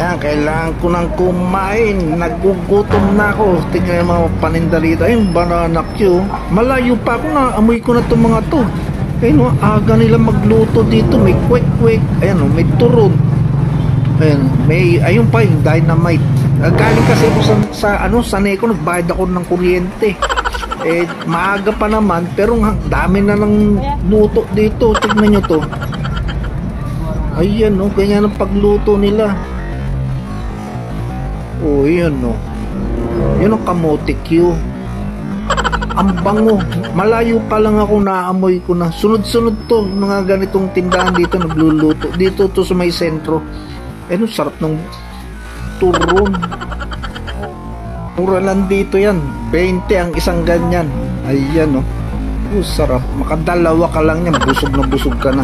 Ayan, kailangan ko nang kumain. Nagugutom na ako. Tingnan yung mga paninda rito. Ayun, banana Q. Malayo pa ako na. Amoy ko na itong mga to. Ayun, aga nila magluto dito. May kwek-kwek. Ayan, may turod. Ayan, ayun pa yung dynamite. Galing kasi ako sa Neko. Nagbayad ako ng kuryente. Maaga pa naman. Pero dami na ng luto dito. Tignan nyo to. Ayan, ganyan ang pagluto nila. Yan, yun ang kamote Q. Ang bango. Malayo pa lang ako, naamoy ko na. Sunod-sunod to, mga ganitong tindahan dito nagluluto. Dito to sa may sentro. Sarap ng turon. Mura lang dito yan. 20 ang isang ganyan. Ayan, sarap. Makadalawa ka lang yan, busog na busog ka na.